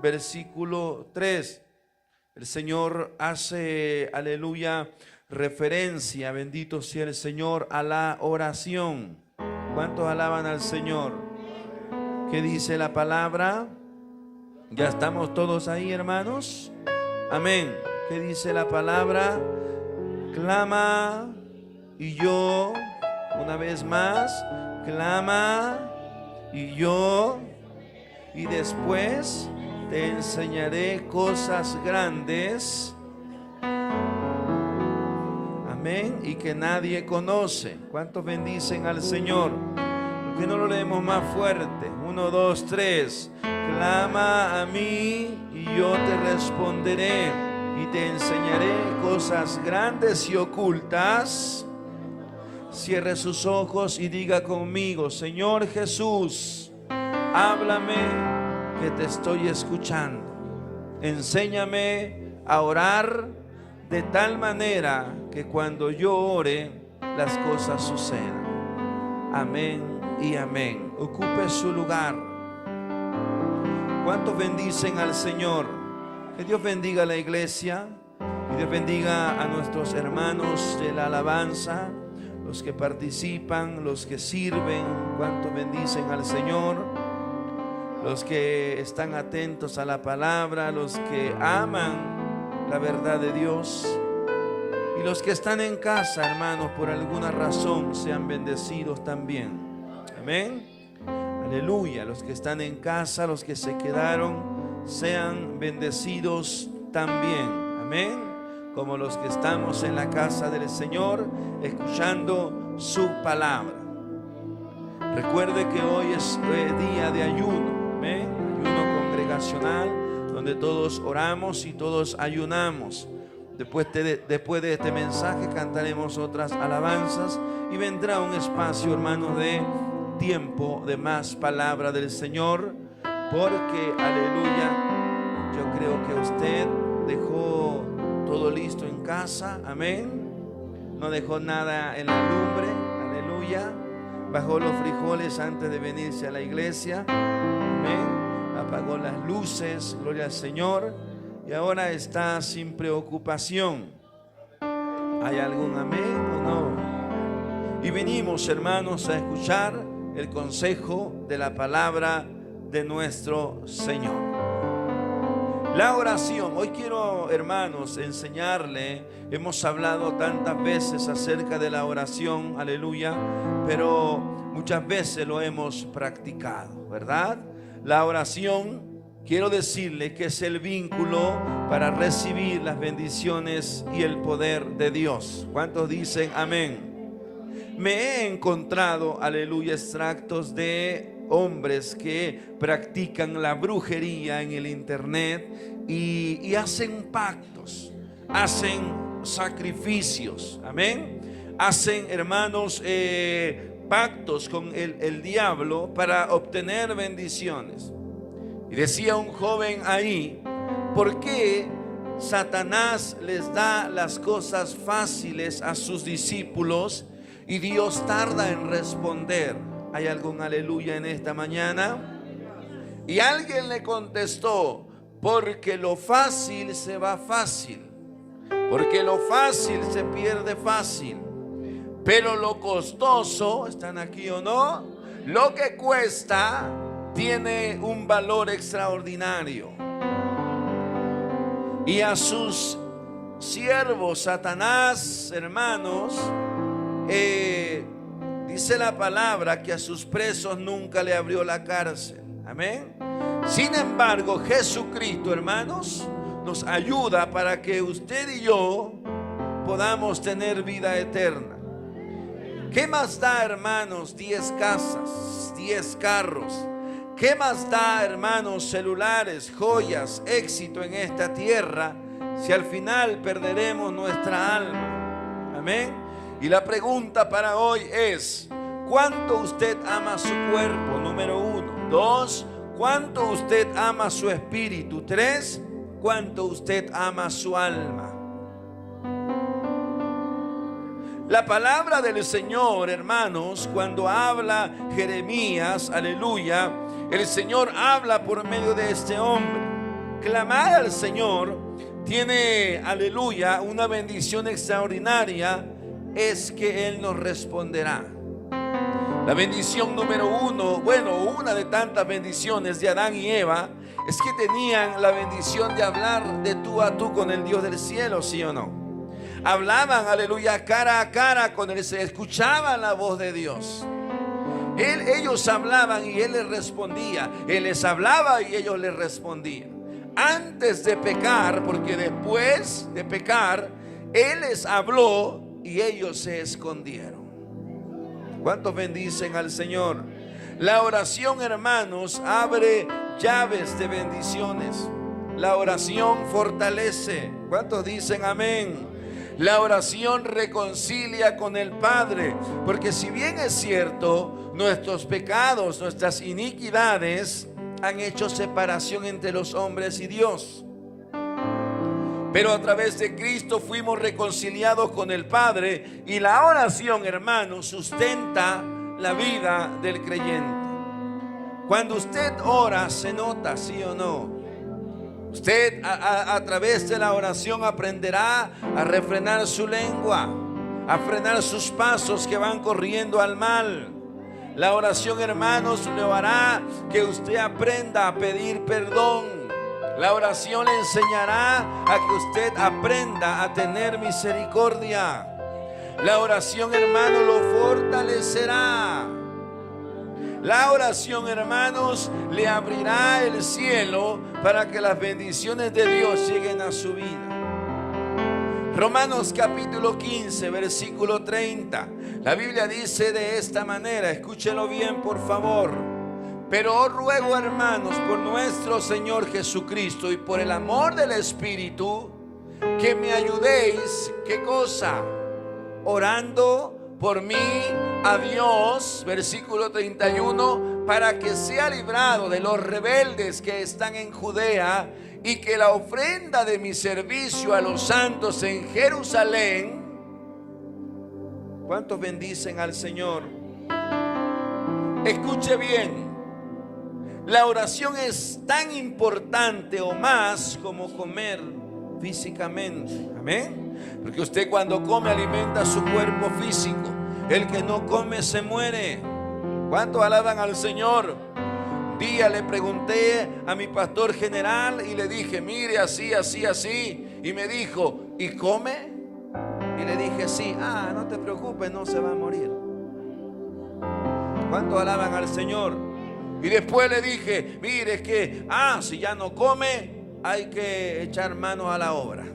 Versículo 3. El Señor hace, aleluya, referencia, bendito sea el Señor, a la oración. ¿Cuántos alaban al Señor? ¿Qué dice la palabra? ¿Ya estamos todos ahí, hermanos? Amén. ¿Qué dice la palabra? Clama y yo, una vez más, clama y yo, y después te enseñaré cosas grandes, amén, y que nadie conoce. ¿Cuántos bendicen al Señor? ¿Por qué no lo leemos más fuerte? 1, 2, 3. Clama a mí y yo te responderé y te enseñaré cosas grandes y ocultas. Cierre sus ojos y diga conmigo: Señor Jesús, háblame, que te estoy escuchando. Enséñame a orar de tal manera que cuando yo ore, las cosas sucedan. Amén y amén. Ocupe su lugar. ¿Cuántos bendicen al Señor? Que Dios bendiga a la iglesia y Dios bendiga a nuestros hermanos de la alabanza, los que participan, los que sirven. ¿Cuántos bendicen al Señor? Los que están atentos a la palabra, los que aman la verdad de Dios, y los que están en casa, hermanos, por alguna razón sean bendecidos también. Amén. Aleluya. Los que están en casa, los que se quedaron, sean bendecidos también. Amén. Como los que estamos en la casa del Señor, escuchando su palabra. Recuerde que hoy es día de ayuno. Ayuno congregacional, donde todos oramos y todos ayunamos. Después de este mensaje cantaremos otras alabanzas y vendrá un espacio, hermanos, de tiempo de más palabra del Señor, porque, aleluya, yo creo que usted dejó todo listo en casa. Amén. No dejó nada en la lumbre. Aleluya. Bajó los frijoles antes de venirse a la iglesia. Apagó las luces, gloria al Señor, y ahora está sin preocupación. ¿Hay algún amén o no? Y venimos, hermanos, a escuchar el consejo de la palabra de nuestro Señor. La oración. Hoy quiero, hermanos, enseñarle. Hemos hablado tantas veces acerca de la oración, aleluya, pero muchas veces lo hemos practicado, ¿verdad? La oración, quiero decirle que es el vínculo para recibir las bendiciones y el poder de Dios. ¿Cuántos dicen amén? Me he encontrado, aleluya, extractos de hombres que practican la brujería en el internet y hacen pactos, hacen sacrificios, amén. Hacen, hermanos, pactos con el diablo para obtener bendiciones. Y decía un joven ahí: ¿por qué Satanás les da las cosas fáciles a sus discípulos y Dios tarda en responder? ¿Hay algún aleluya en esta mañana? Y alguien le contestó: porque lo fácil se va fácil, porque lo fácil se pierde fácil. Pero lo costoso, ¿están aquí o no? Lo que cuesta tiene un valor extraordinario. Y a sus siervos, Satanás, hermanos, dice la palabra que a sus presos nunca le abrió la cárcel. Amén. Sin embargo, Jesucristo, hermanos, nos ayuda para que usted y yo podamos tener vida eterna. ¿Qué más da, hermanos, 10 casas, 10 carros? ¿Qué más da, hermanos, celulares, joyas, éxito en esta tierra, si al final perderemos nuestra alma? Amén. Y la pregunta para hoy es: ¿cuánto usted ama su cuerpo? Número 1. 2. ¿Cuánto usted ama su espíritu? 3. ¿Cuánto usted ama su alma? La palabra del Señor, hermanos, cuando habla Jeremías, aleluya, el Señor habla por medio de este hombre. Clamar al Señor tiene, aleluya, una bendición extraordinaria, es que Él nos responderá. La bendición número uno, bueno, una de tantas bendiciones de Adán y Eva, es que tenían la bendición de hablar de tú a tú con el Dios del cielo, ¿sí o no? Hablaban, aleluya, cara a cara con Él, se escuchaban la voz de Dios. Ellos hablaban y Él les respondía. Él les hablaba y ellos les respondían. Antes de pecar, porque después de pecar, Él les habló y ellos se escondieron. ¿Cuántos bendicen al Señor? La oración, hermanos, abre llaves de bendiciones. La oración fortalece. ¿Cuántos dicen amén? La oración reconcilia con el Padre, porque si bien es cierto, nuestros pecados, nuestras iniquidades han hecho separación entre los hombres y Dios, pero a través de Cristo fuimos reconciliados con el Padre. Y la oración, hermanos, sustenta la vida del creyente. Cuando usted ora, se nota, ¿sí o no? Usted a través de la oración aprenderá a refrenar su lengua, a frenar sus pasos que van corriendo al mal. La oración, hermanos, le hará que usted aprenda a pedir perdón. La oración le enseñará a que usted aprenda a tener misericordia. La oración, hermano, lo fortalecerá. La oración, hermanos, le abrirá el cielo para que las bendiciones de Dios lleguen a su vida. Romanos capítulo 15, versículo 30. La Biblia dice de esta manera, escúchelo bien por favor. Pero os ruego, hermanos, por nuestro Señor Jesucristo y por el amor del Espíritu, que me ayudéis, ¿qué cosa? Orando por mí a Dios, versículo 31, para que sea librado de los rebeldes que están en Judea, y que la ofrenda de mi servicio a los santos en Jerusalén. ¿Cuántos bendicen al Señor? Escuche bien, la oración es tan importante o más como comer físicamente. Amén. Porque usted cuando come alimenta su cuerpo físico. El que no come se muere. ¿Cuántos alaban al Señor? Un día le pregunté a mi pastor general y le dije, mire, así, así, así. Y me dijo, ¿y come? Y le dije, sí. Ah, no te preocupes, no se va a morir. ¿Cuántos alaban al Señor? Y después le dije, mire, es que, si ya no come, hay que echar manos a la obra.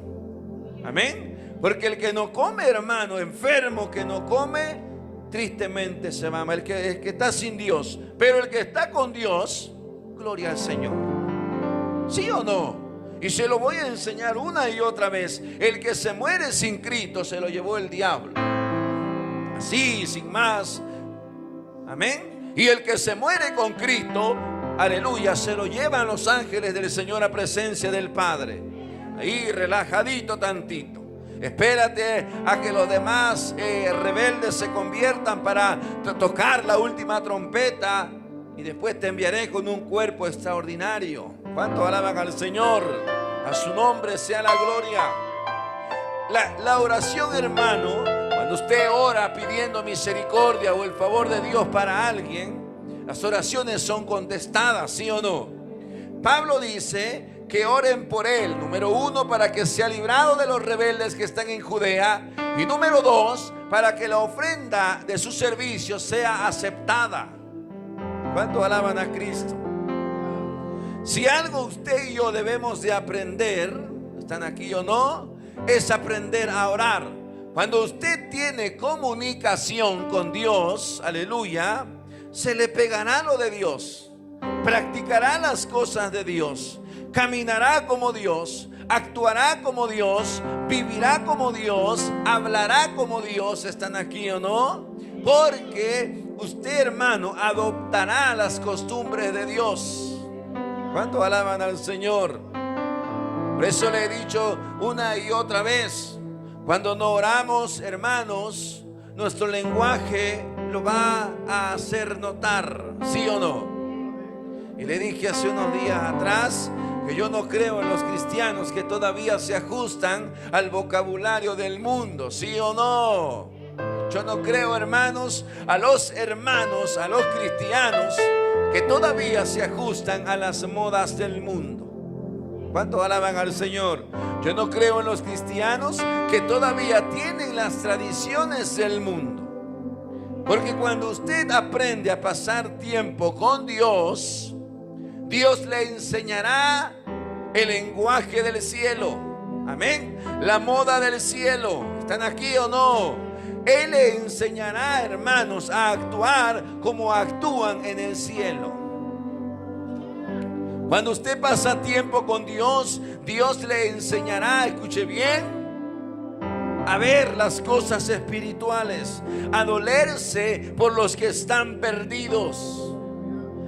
Amén. Porque el que no come, hermano, enfermo que no come, tristemente se va. El que está sin Dios. Pero el que está con Dios, gloria al Señor. ¿Sí o no? Y se lo voy a enseñar una y otra vez. El que se muere sin Cristo se lo llevó el diablo. Así, sin más. Amén. Y el que se muere con Cristo, aleluya, se lo llevan los ángeles del Señor a presencia del Padre. Ahí relajadito tantito. Espérate a que los demás rebeldes se conviertan para tocar la última trompeta, y después te enviaré con un cuerpo extraordinario. ¿Cuántos alaban al Señor? A su nombre sea la gloria. La oración, hermano, cuando usted ora pidiendo misericordia o el favor de Dios para alguien, las oraciones son contestadas, ¿sí o no? Pablo dice que oren por él, número 1, para que sea librado de los rebeldes que están en Judea, y número 2, para que la ofrenda de su servicio sea aceptada. ¿Cuánto alaban a Cristo? Si algo usted y yo debemos de aprender, ¿están aquí o no?, es aprender a orar. Cuando usted tiene comunicación con Dios, aleluya, se le pegará lo de Dios, practicará las cosas de Dios, caminará como Dios, actuará como Dios, vivirá como Dios, hablará como Dios. ¿Están aquí o no? Porque usted, hermano, adoptará las costumbres de Dios. ¿Cuánto alaban al Señor? Por eso le he dicho una y otra vez, Cuando no oramos, hermanos, nuestro lenguaje lo va a hacer notar, ¿sí o no? Y le dije hace unos días atrás que yo no creo en los cristianos que todavía se ajustan al vocabulario del mundo, ¿sí o no? Yo no creo, hermanos, a los cristianos que todavía se ajustan a las modas del mundo. ¿Cuántos alaban al Señor? Yo no creo en los cristianos que todavía tienen las tradiciones del mundo. Porque cuando usted aprende a pasar tiempo con Dios, Dios le enseñará el lenguaje del cielo. Amén. La moda del cielo. ¿Están aquí o no? Él le enseñará, hermanos, a actuar como actúan en el cielo. Cuando usted pasa tiempo con Dios, Dios le enseñará, escuche bien, a ver las cosas espirituales, a dolerse por los que están perdidos,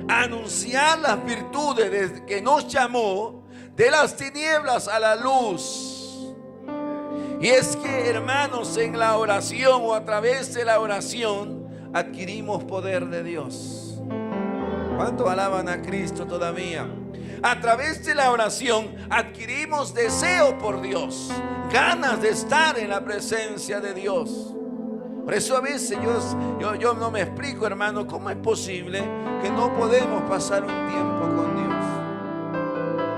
a anunciar las virtudes de que nos llamó de las tinieblas a la luz. Y es que, hermanos, en la oración o a través de la oración adquirimos poder de Dios. ¿Cuántos alaban a Cristo todavía? A través de la oración adquirimos deseo por Dios, ganas de estar en la presencia de Dios. Por eso a veces yo no me explico, hermano, cómo es posible que no podemos pasar un tiempo con Dios.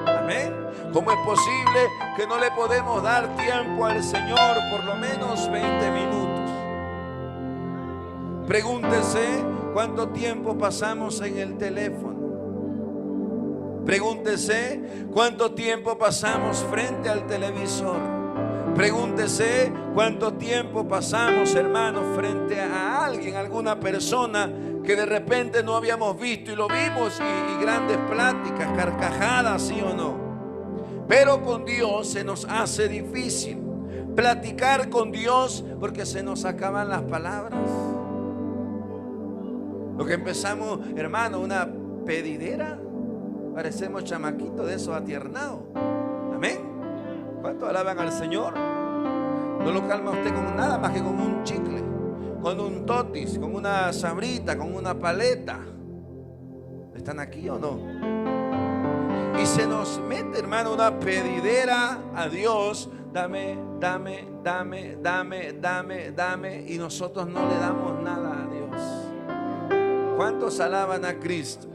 Amén. ¿Cómo es posible que no le podemos dar tiempo al Señor por lo menos 20 minutos? Pregúntese cuánto tiempo pasamos en el teléfono. Pregúntese cuánto tiempo pasamos frente al televisor. Pregúntese cuánto tiempo pasamos, hermanos, frente a alguien, alguna persona que de repente no habíamos visto y lo vimos, y grandes pláticas, carcajadas, ¿sí o no? Pero con Dios se nos hace difícil platicar con Dios porque se nos acaban las palabras. Lo que empezamos, hermano, una pedidera. Parecemos chamaquitos de esos atiernados. Amén. ¿Cuántos alaban al Señor? No lo calma usted con nada más que con un chicle, con un totis, con una sabrita, con una paleta. ¿Están aquí o no? Y se nos mete, hermano, una pedidera a Dios. Dame, dame, dame, dame, dame, dame. Y nosotros no le damos nada a Dios. ¿Cuántos alaban a Cristo?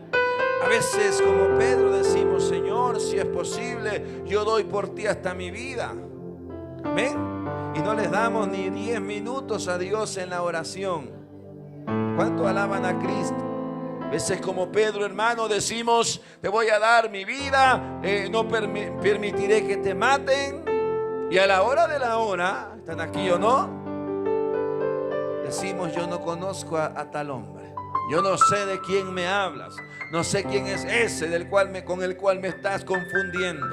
A veces, como Pedro, decimos: Señor, si es posible, yo doy por ti hasta mi vida. Amén. Y no les damos ni 10 minutos a Dios en la oración. ¿Cuánto alaban a Cristo? A veces, como Pedro, hermano, decimos: te voy a dar mi vida, no permitiré que te maten. Y a la hora de la hora, ¿están aquí o no? Decimos: yo no conozco a tal hombre. Yo no sé de quién me hablas. No sé quién es ese con el cual me estás confundiendo.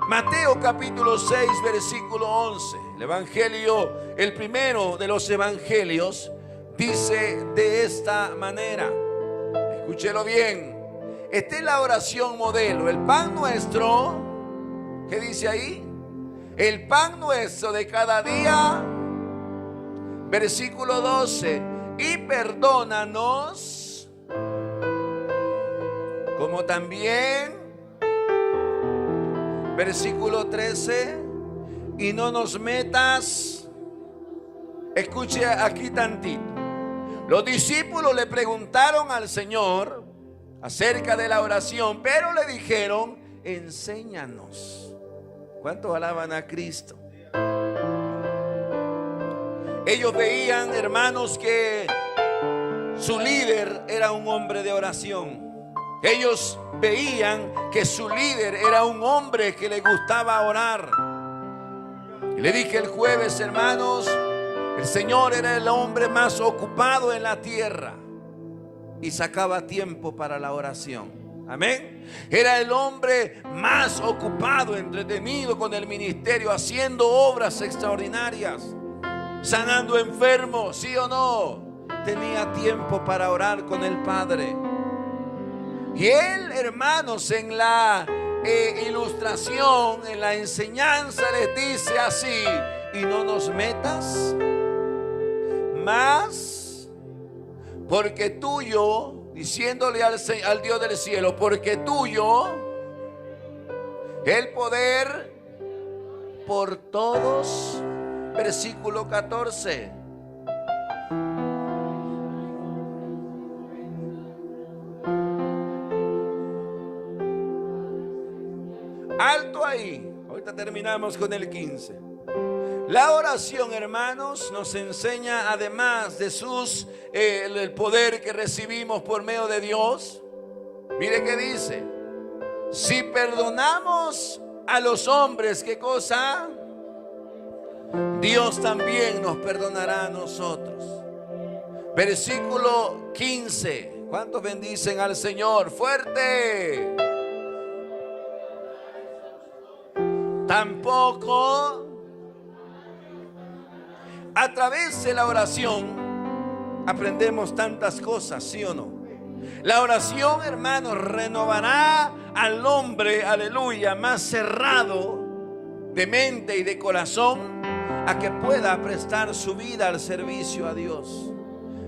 Mateo capítulo 6, versículo 11. El evangelio, el primero de los evangelios, dice de esta manera. Escúchelo bien. Esta es la oración modelo. El pan nuestro, ¿qué dice ahí? El pan nuestro de cada día. Versículo 12. Y perdónanos como también, versículo 13, y no nos metas. Escuche aquí tantito. Los discípulos le preguntaron al Señor acerca de la oración, pero le dijeron: enséñanos. ¿Cuántos alaban a Cristo? Ellos veían, hermanos, que su líder era un hombre de oración. Ellos veían que su líder era un hombre que le gustaba orar. Y le dije el jueves, hermanos, el Señor era el hombre más ocupado en la tierra y sacaba tiempo para la oración. Amén. Era el hombre más ocupado, entretenido con el ministerio, haciendo obras extraordinarias, sanando enfermos, ¿sí o no? Tenía tiempo para orar con el Padre. Y él, hermanos, en la ilustración, en la enseñanza les dice así: y no nos metas más, porque tuyo, diciéndole al Dios del cielo, porque tuyo el poder por todos. Versículo 14. Alto ahí. Ahorita terminamos con el 15. La oración, hermanos, nos enseña, además de el poder que recibimos por medio de Dios. Mire qué dice: si perdonamos a los hombres, ¿qué cosa? Dios también nos perdonará a nosotros. Versículo 15. ¿Cuántos bendicen al Señor? Fuerte. Tampoco. A través de la oración aprendemos tantas cosas, ¿sí o no? La oración, hermanos, renovará al hombre, aleluya, más cerrado de mente y de corazón, a que pueda prestar su vida al servicio a Dios.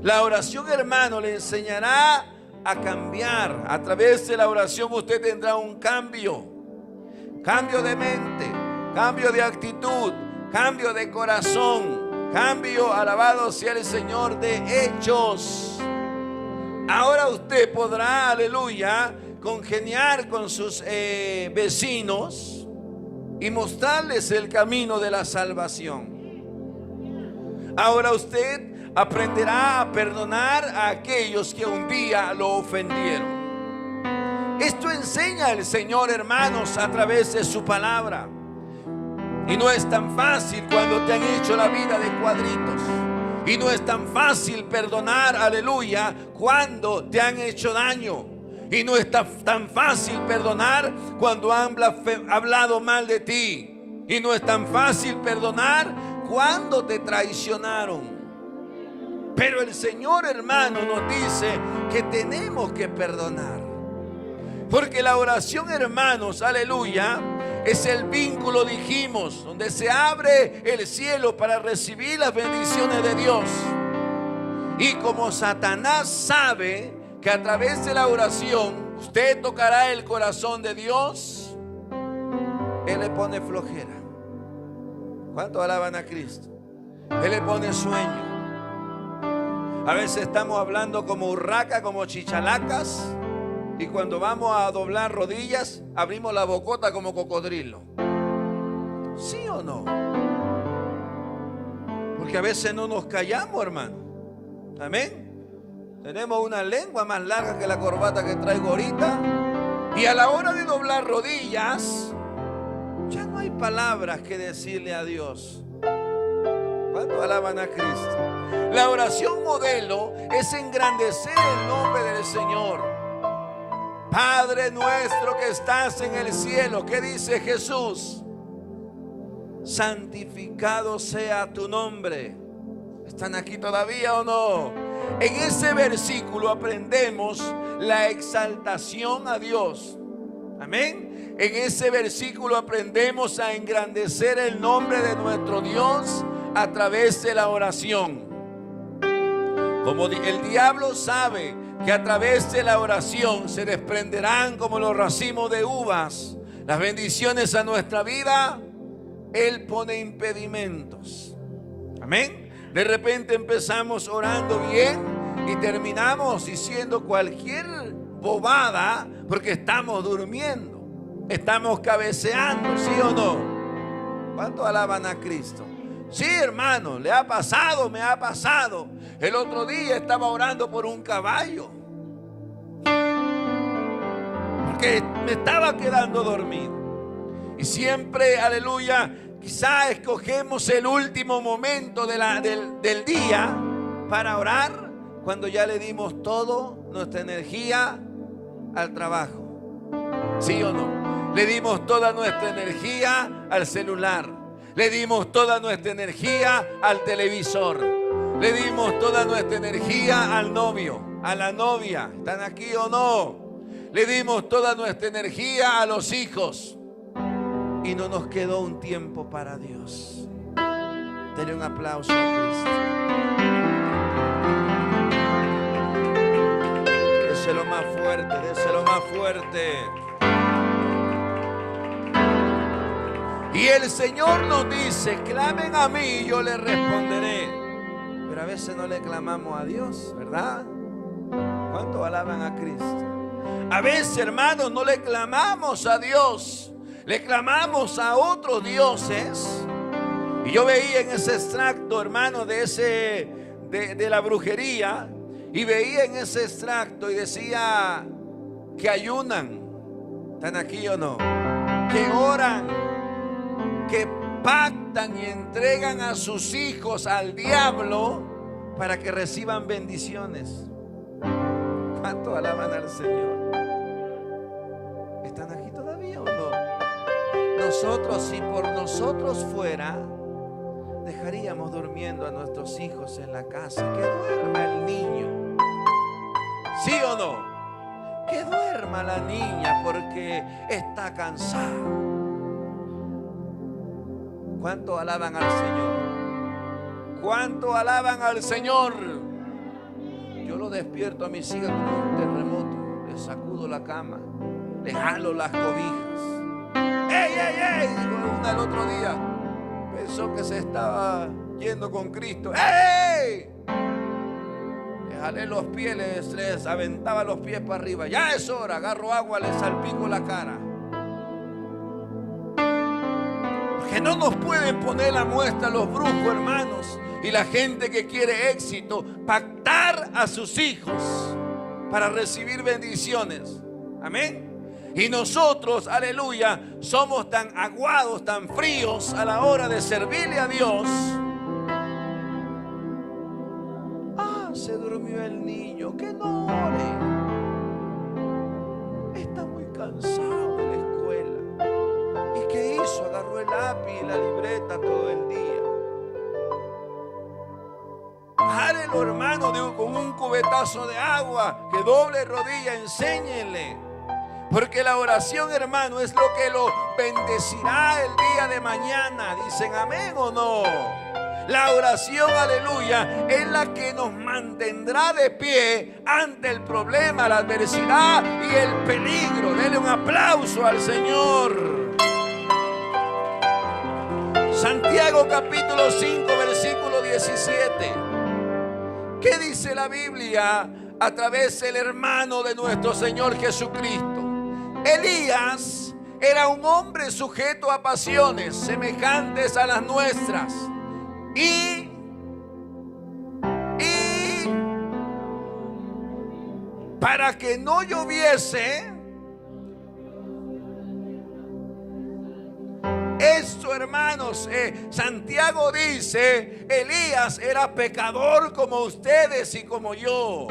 La oración, hermano, le enseñará a cambiar. A través de la oración usted tendrá un cambio de mente, cambio de actitud, cambio de corazón, cambio, alabado sea el Señor, de hechos. Ahora usted podrá, aleluya, congeniar con sus vecinos y mostrarles el camino de la salvación. Ahora usted aprenderá a perdonar a aquellos que un día lo ofendieron. Esto enseña el Señor, hermanos, a través de su palabra. Y no es tan fácil cuando te han hecho la vida de cuadritos. Y no es tan fácil perdonar, aleluya, cuando te han hecho daño. Y no es tan fácil perdonar cuando han hablado mal de ti. Y no es tan fácil perdonar cuando te traicionaron. Pero el Señor, hermano, nos dice que tenemos que perdonar. Porque la oración, hermanos, aleluya, es el vínculo, dijimos, donde se abre el cielo para recibir las bendiciones de Dios. Y como Satanás sabe que a través de la oración usted tocará el corazón de Dios, Él le pone flojera. ¿Cuánto alaban a Cristo? Él le pone sueño. A veces estamos hablando como urraca, como chichalacas, y cuando vamos a doblar rodillas, abrimos la bocota como cocodrilo. ¿Sí o no? Porque a veces no nos callamos, hermano. Amén. Tenemos una lengua más larga que la corbata que traigo ahorita. Y a la hora de doblar rodillas, ya no hay palabras que decirle a Dios. ¿Cuánto alaban a Cristo? La oración modelo es engrandecer el nombre del Señor. Padre nuestro que estás en el cielo, ¿qué dice Jesús? Santificado sea tu nombre. ¿Están aquí todavía o no? En ese versículo aprendemos la exaltación a Dios. Amén. En ese versículo aprendemos a engrandecer el nombre de nuestro Dios a través de la oración. Como el diablo sabe que a través de la oración se desprenderán como los racimos de uvas las bendiciones a nuestra vida, Él pone impedimentos. Amén. De repente empezamos orando bien y terminamos diciendo cualquier bobada porque estamos durmiendo, estamos cabeceando, ¿sí o no? ¿Cuánto alaban a Cristo? Sí, hermano, le ha pasado, me ha pasado. El otro día estaba orando por un caballo porque me estaba quedando dormido. Y siempre, aleluya, quizá escogemos el último momento del día para orar cuando ya le dimos toda nuestra energía al trabajo. ¿Sí o no? Le dimos toda nuestra energía al celular. Le dimos toda nuestra energía al televisor. Le dimos toda nuestra energía al novio, a la novia. ¿Están aquí o no? le dimos toda nuestra energía a los hijos y no nos quedó un tiempo para Dios. Denle un aplauso a Cristo. Déselo más fuerte, déselo más fuerte. Y el Señor nos dice: clamen a mí y yo les responderé. Pero a veces no le clamamos a Dios, ¿verdad? ¿Cuánto alaban a Cristo? A veces, hermanos, no le clamamos a Dios, le clamamos a otros dioses. Y yo veía en ese extracto, hermano, de la brujería, y veía en ese extracto y decía que ayunan. ¿Están aquí o no? Que oran, que pactan y entregan a sus hijos al diablo para que reciban bendiciones. ¿Cuánto alaban al Señor? ¿Están aquí todavía o no? Nosotros, si por nosotros fuera, dejaríamos durmiendo a nuestros hijos en la casa. Que duerma el niño. ¿Sí o no? Que duerma la niña porque está cansada. ¿Cuánto alaban al Señor? ¿Cuánto alaban al Señor? Yo lo despierto a mis hijas como un terremoto. Les sacudo la cama, les jalo las cobijas. ¡Ey, ey, ey! Dijo una el otro día. Pensó que se estaba yendo con Cristo. ¡Ey! Les jalé los pies, les aventaba los pies para arriba. Ya es hora, agarro agua, les salpico la cara. Que no nos pueden poner la muestra los brujos, hermanos, y la gente que quiere éxito, pactar a sus hijos para recibir bendiciones. Amén. Y nosotros, aleluya, somos tan aguados, tan fríos a la hora de servirle a Dios. Se durmió el niño, que no ore. Está muy cansado de la escuela. ¿Y qué hizo? Agarró el lápiz y la libreta todo el día. Párelo, hermano, con un cubetazo de agua, que doble rodilla, enséñenle. Porque la oración, hermano, es lo que lo bendecirá el día de mañana. ¿Dicen amén o no? La oración, aleluya, es la que nos mantendrá de pie ante el problema, la adversidad y el peligro. Denle un aplauso al Señor. Santiago capítulo 5, versículo 17. ¿Qué dice la Biblia a través del hermano de nuestro Señor Jesucristo? Elías era un hombre sujeto a pasiones semejantes a las nuestras. Y para que no lloviese, esto, hermanos, Santiago dice, Elías era pecador como ustedes y como yo,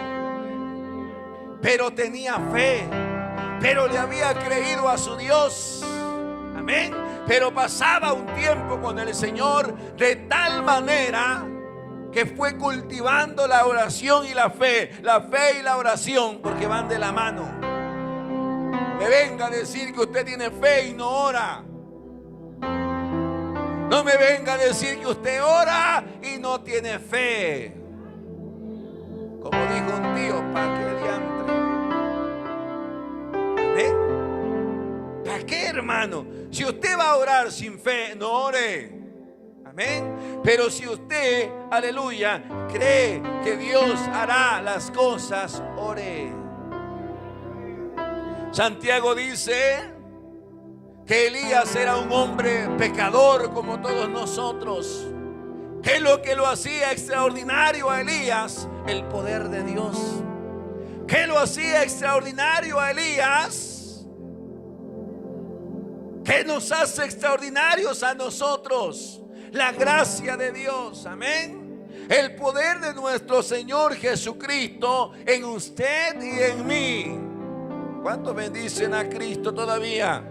pero tenía fe, pero le había creído a su Dios. Amén. Pero pasaba un tiempo con el Señor de tal manera que fue cultivando la oración y la fe y la oración, porque van de la mano. Me venga a decir que usted tiene fe y no ora. No me venga a decir que usted ora y no tiene fe. Como dijo un tío, ¿para qué diantre? ¿Amén? ¿Para qué, hermano? Si usted va a orar sin fe, no ore. Amén. Pero si usted, aleluya, cree que Dios hará las cosas, ore. Santiago dice que Elías era un hombre pecador como todos nosotros. ¿Qué es lo que lo hacía extraordinario a Elías? El poder de Dios. ¿Qué lo hacía extraordinario a Elías? ¿Qué nos hace extraordinarios a nosotros? La gracia de Dios, amén. El poder de nuestro Señor Jesucristo en usted y en mí. ¿Cuántos bendicen a Cristo todavía?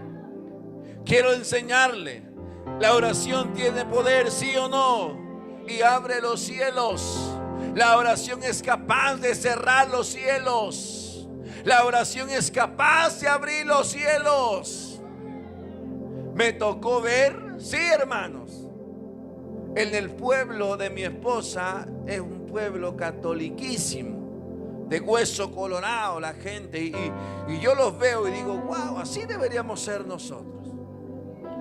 Quiero enseñarle. La oración tiene poder, sí o no, y abre los cielos. La oración es capaz de cerrar los cielos. La oración es capaz de abrir los cielos. Me tocó ver, sí, hermanos, en el pueblo de mi esposa, es un pueblo catoliquísimo, de hueso colorado la gente, y yo los veo y digo, wow, así deberíamos ser nosotros.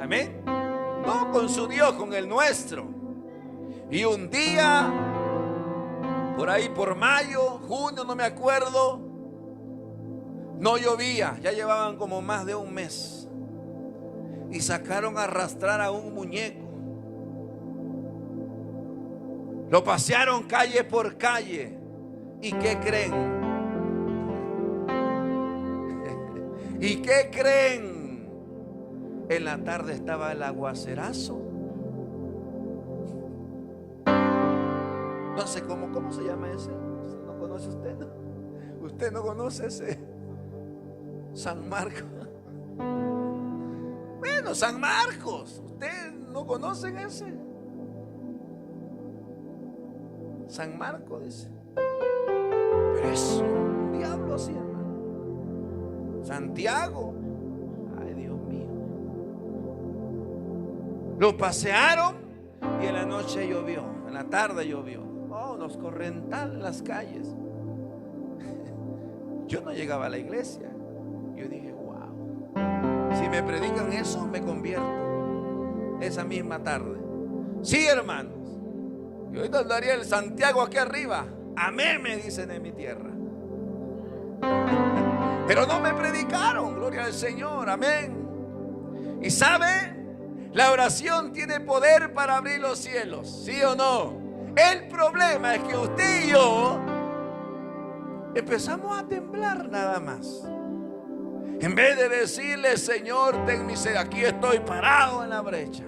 Amén. No con su Dios, con el nuestro. Y un día, por ahí por mayo, junio, no me acuerdo, no llovía, ya llevaban como más de un mes, y sacaron a arrastrar a un muñeco. Lo pasearon calle por calle. ¿Y qué creen? ¿Y qué creen? En la tarde estaba el aguacerazo. No sé cómo se llama ese. ¿No conoce usted? ¿Usted no conoce ese? San Marcos. Bueno, San Marcos. ¿Usted no conocen ese? San Marcos, dice. Pero es un diablo así, hermano. Santiago. Ay, Dios mío. Lo pasearon y en la noche llovió. En la tarde llovió. Oh, nos correntan en las calles. Yo no llegaba a la iglesia. Yo dije, wow. Si me predican eso, me convierto esa misma tarde. Sí, hermanos. Y ahorita andaría el Santiago aquí arriba. Amén, me dicen en mi tierra. Pero no me predicaron, gloria al Señor, amén. Y sabe, la oración tiene poder para abrir los cielos, ¿sí o no? El problema es que usted y yo empezamos a temblar nada más. En vez de decirle, Señor, ten misericordia, aquí estoy parado en la brecha.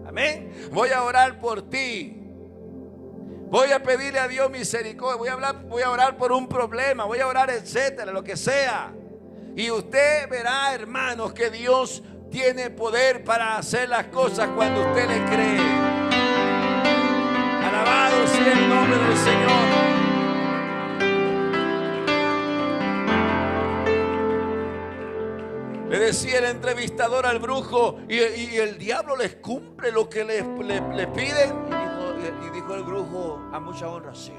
Amén. Voy a orar por ti. Voy a pedirle a Dios misericordia. Voy a orar por un problema. Voy a orar, etcétera, lo que sea. Y usted verá, hermanos, que Dios tiene poder para hacer las cosas cuando usted le cree. Alabado sea el nombre del Señor. Le decía el entrevistador al brujo, y el diablo les cumple lo que le piden. Y dijo el brujo, a mucha honra, sí.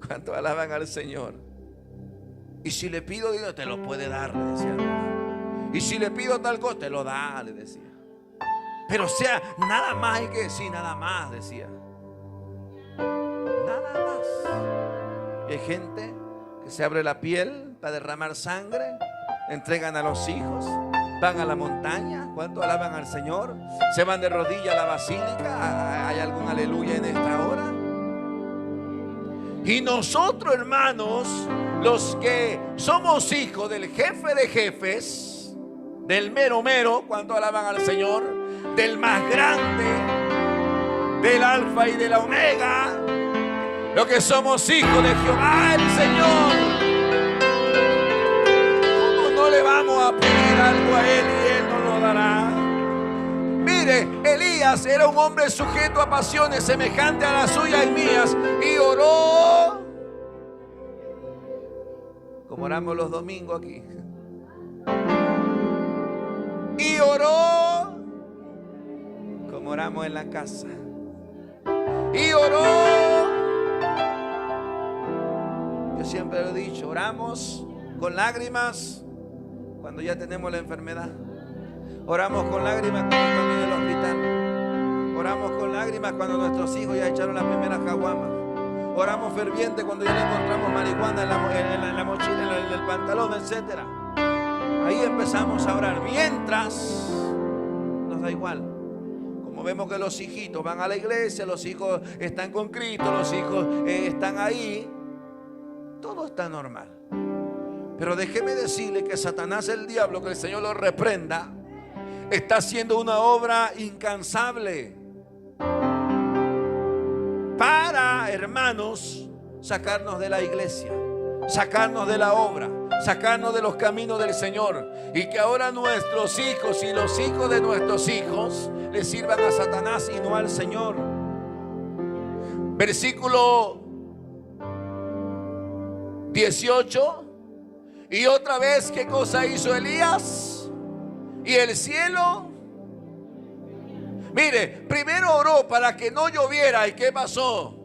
¿Cuánto alaban al Señor? Y si le pido dinero, te lo puede dar, le decía. Y si le pido tal cosa, te lo da, le decía. Pero sea, nada más hay que decir, nada más, decía. Nada más. Y hay gente que se abre la piel para derramar sangre, entregan a los hijos, van a la montaña. ¿Cuánto alaban al Señor? Se van de rodillas a la basílica. ¿Hay algún aleluya en esta hora? Y nosotros, hermanos, los que somos hijos del jefe de jefes, del mero mero, ¿cuánto alaban al Señor? Del más grande, del alfa y de la omega, los que somos hijos de Jehová el Señor, ¿cómo no le vamos a pedir algo a Él y Él nos lo dará? Mire, Elías era un hombre sujeto a pasiones semejantes a las suyas y mías, y oró como oramos los domingos aquí, y oró como oramos en la casa, y oró. Yo siempre lo he dicho, oramos con lágrimas cuando ya tenemos la enfermedad. Oramos con lágrimas cuando estamos en el hospital. Oramos con lágrimas cuando nuestros hijos ya echaron las primeras caguamas. Oramos ferviente cuando ya le encontramos marihuana en la mochila, en el pantalón, etc. Ahí empezamos a orar. Mientras, nos da igual. Como vemos que los hijitos van a la iglesia, los hijos están con Cristo, los hijos están ahí, todo está normal. Pero déjeme decirle que Satanás, el diablo, que el Señor lo reprenda, está haciendo una obra incansable para, hermanos, sacarnos de la iglesia, sacarnos de la obra, sacarnos de los caminos del Señor, y que ahora nuestros hijos y los hijos de nuestros hijos le sirvan a Satanás y no al Señor. Versículo 18. Y otra vez, ¿qué cosa hizo Elías? Y el cielo. Mire, primero oró para que no lloviera. ¿Y qué pasó?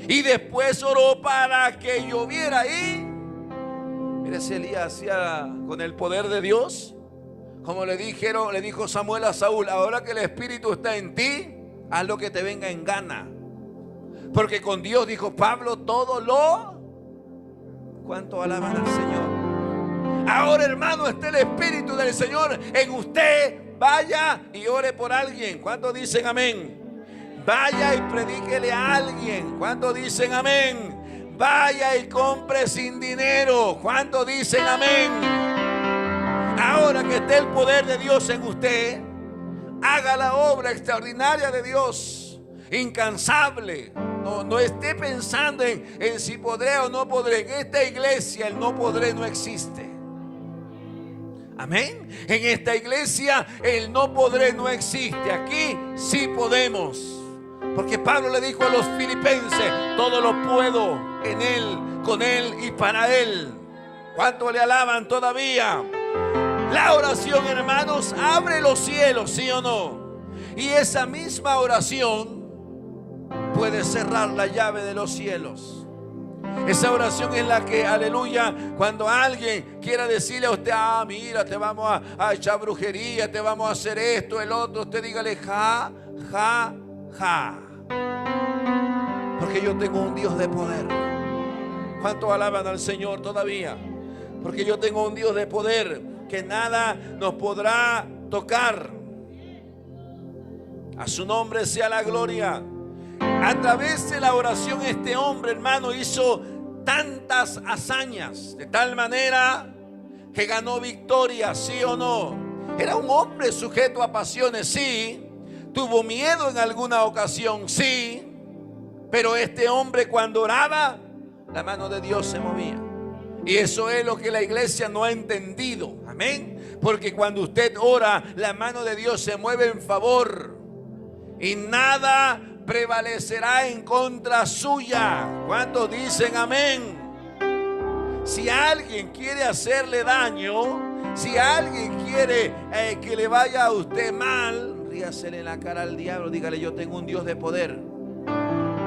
Y después oró para que lloviera. Y mire, si Elías hacía con el poder de Dios, como le dijo Samuel a Saúl: ahora que el Espíritu está en ti, haz lo que te venga en gana. Porque con Dios, dijo Pablo, todo lo... ¿Cuánto alaban al Señor? Ahora, hermano, está el Espíritu del Señor en usted. Vaya y ore por alguien. ¿Cuántos dicen amén? Vaya y predíquele a alguien. ¿Cuántos dicen amén? Vaya y compre sin dinero. ¿Cuántos dicen amén? Ahora que esté el poder de Dios en usted, haga la obra extraordinaria de Dios, incansable. No esté pensando en si podré o no podré. En esta iglesia el no podré no existe. Amén. En esta iglesia el no podré no existe. Aquí sí podemos. Porque Pablo le dijo a los filipenses: todo lo puedo en Él, con Él y para Él. ¿Cuánto le alaban todavía? La oración, hermanos, abre los cielos, ¿sí o no? Y esa misma oración puede cerrar la llave de los cielos. Esa oración es la que, aleluya, cuando alguien quiera decirle a usted: ah, mira, te vamos a echar brujería, te vamos a hacer esto, el otro, usted dígale: ja, ja, ja. Porque yo tengo un Dios de poder. ¿Cuánto alaban al Señor todavía? Porque yo tengo un Dios de poder, que nada nos podrá tocar. A su nombre sea la gloria. A través de la oración, este hombre, hermano, hizo tantas hazañas, de tal manera que ganó victoria, ¿sí o no? Era un hombre sujeto a pasiones, sí. Tuvo miedo en alguna ocasión, sí. Pero este hombre, cuando oraba, la mano de Dios se movía. Y eso es lo que la iglesia no ha entendido. Amén. Porque cuando usted ora, la mano de Dios se mueve en favor. Y nada prevalecerá en contra suya. ¿Cuántos dicen amén? Si alguien quiere hacerle daño, si alguien quiere que le vaya a usted mal, ríasele en la cara al diablo. Dígale: yo tengo un Dios de poder.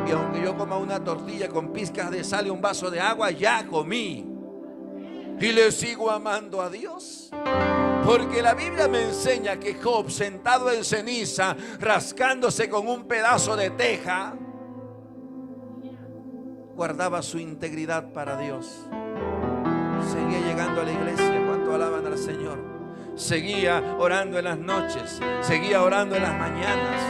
Y aunque yo coma una tortilla con pizcas de sal y un vaso de agua, ya comí. Y le sigo amando a Dios. Porque la Biblia me enseña que Job, sentado en ceniza, rascándose con un pedazo de teja, guardaba su integridad para Dios. Seguía llegando a la iglesia. ¿Cuánto alaban al Señor? Seguía orando en las noches, seguía orando en las mañanas.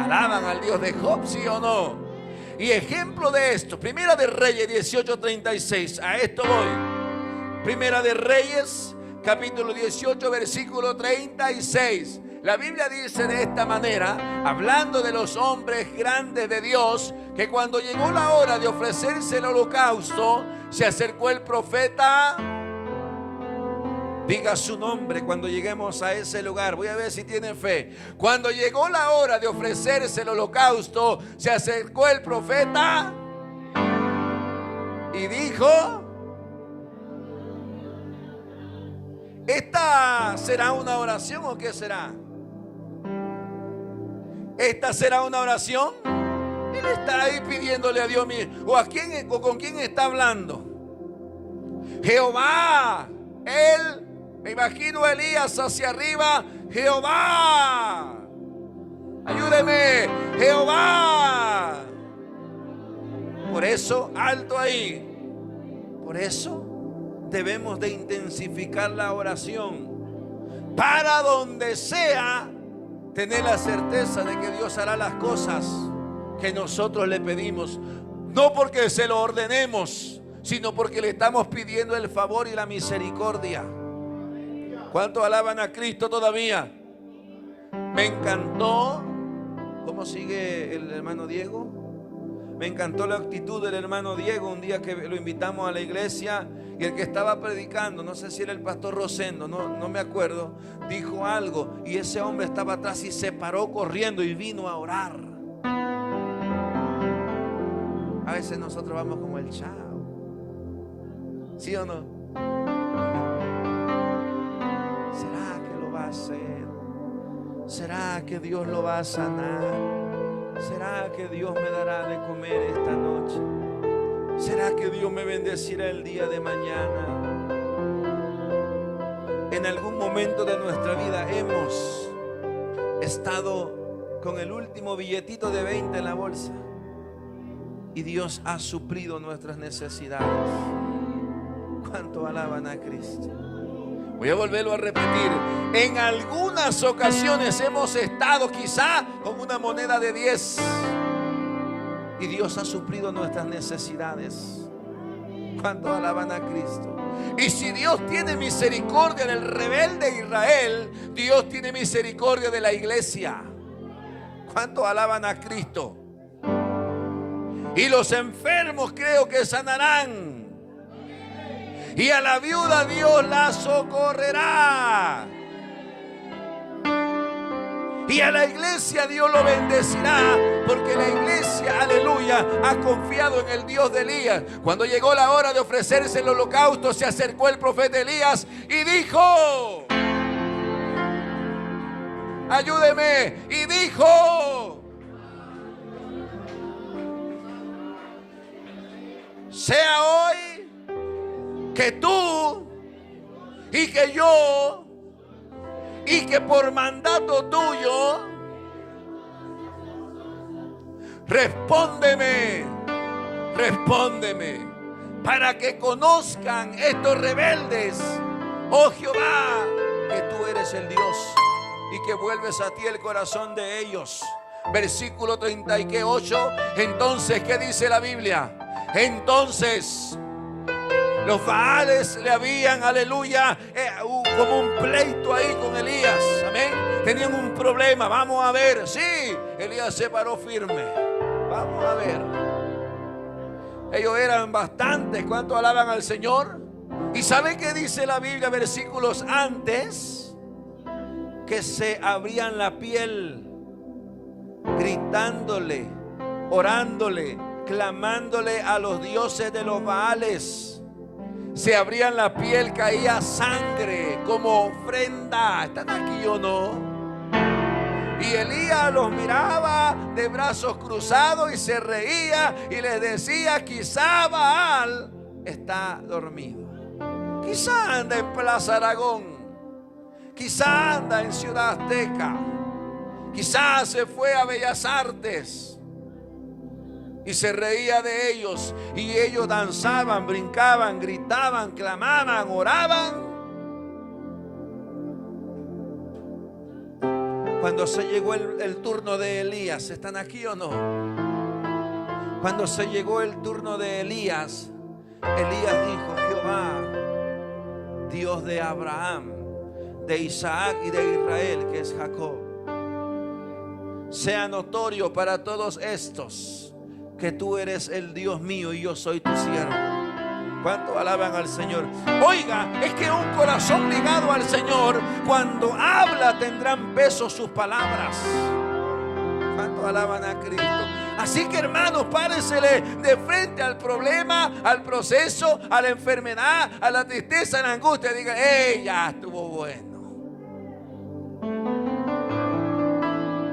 ¿Alaban al Dios de Job, sí o no? Y ejemplo de esto, Primera de Reyes 18:36. A esto voy. Primera de Reyes, capítulo 18, versículo 36. La Biblia dice de esta manera, hablando de los hombres grandes de Dios, que cuando llegó la hora de ofrecerse el holocausto, se acercó el profeta. Diga su nombre cuando lleguemos a ese lugar. Voy a ver si tienen fe. Cuando llegó la hora de ofrecerse el holocausto, se acercó el profeta y dijo: ¿esta será una oración o qué será? ¿Esta será una oración? Él está ahí pidiéndole a Dios. ¿O con quién está hablando? Jehová. Él, me imagino a Elías hacia arriba. Jehová, ayúdeme, Jehová. Por eso, alto ahí. Por eso debemos de intensificar la oración. Para donde sea, tener la certeza de que Dios hará las cosas que nosotros le pedimos. No porque se lo ordenemos, sino porque le estamos pidiendo el favor y la misericordia. ¿Cuántos alaban a Cristo todavía? Me encantó. ¿Cómo sigue el hermano Diego? Me encantó la actitud del hermano Diego un día que lo invitamos a la iglesia, y el que estaba predicando, no sé si era el pastor Rosendo, no me acuerdo, dijo algo y ese hombre estaba atrás y se paró corriendo y vino a orar. A veces nosotros vamos como el chao. ¿Sí o no? ¿Será que lo va a hacer? ¿Será que Dios lo va a sanar? ¿Será que Dios me dará de comer esta noche? ¿Será que Dios me bendecirá el día de mañana? En algún momento de nuestra vida hemos estado con el último billetito de 20 en la bolsa y Dios ha suplido nuestras necesidades. ¿Cuánto alaban a Cristo? Voy a volverlo a repetir. En algunas ocasiones hemos estado quizá con una moneda de 10 y Dios ha suplido nuestras necesidades. ¿Cuánto alaban a Cristo? Y si Dios tiene misericordia del rebelde Israel, Dios tiene misericordia de la iglesia. ¿Cuánto alaban a Cristo? Y los enfermos creo que sanarán. Y a la viuda Dios la socorrerá. Y a la iglesia Dios lo bendecirá, porque la iglesia, aleluya, ha confiado en el Dios de Elías. Cuando llegó la hora de ofrecerse el holocausto, se acercó el profeta Elías y dijo: ayúdeme. Y dijo: sea hoy que tú y que yo, y que por mandato tuyo, respóndeme, para que conozcan estos rebeldes, oh Jehová, que tú eres el Dios y que vuelves a ti el corazón de ellos. Versículo 38. Entonces, ¿qué dice la Biblia? Entonces los Baales le habían, aleluya, como un pleito ahí con Elías. Amén. Tenían un problema. Vamos a ver. Sí, Elías se paró firme. Vamos a ver. Ellos eran bastantes. ¿Cuánto alaban al Señor? ¿Y sabe qué dice la Biblia versículos antes? Que se abrían la piel, gritándole, orándole, clamándole a los dioses de los Baales. Se abrían la piel, caía sangre como ofrenda. ¿Están aquí o no? Y Elías los miraba de brazos cruzados y se reía y les decía: quizá Baal está dormido, quizá anda en Plaza Aragón, quizá anda en Ciudad Azteca, quizá se fue a Bellas Artes. Y se reía de ellos. Y ellos danzaban, brincaban, gritaban, clamaban, oraban. Cuando se llegó el turno de Elías, ¿están aquí o no? Cuando se llegó el turno de Elías, Elías dijo: Jehová, Dios de Abraham, de Isaac y de Israel, que es Jacob, sea notorio para todos estos que tú eres el Dios mío y yo soy tu siervo. ¿Cuánto alaban al Señor? Oiga, es que un corazón ligado al Señor, cuando habla tendrán peso sus palabras. ¿Cuánto alaban a Cristo? Así que, hermanos, párensele de frente al problema, al proceso, a la enfermedad, a la tristeza, a la angustia. Digan: ya estuvo bueno.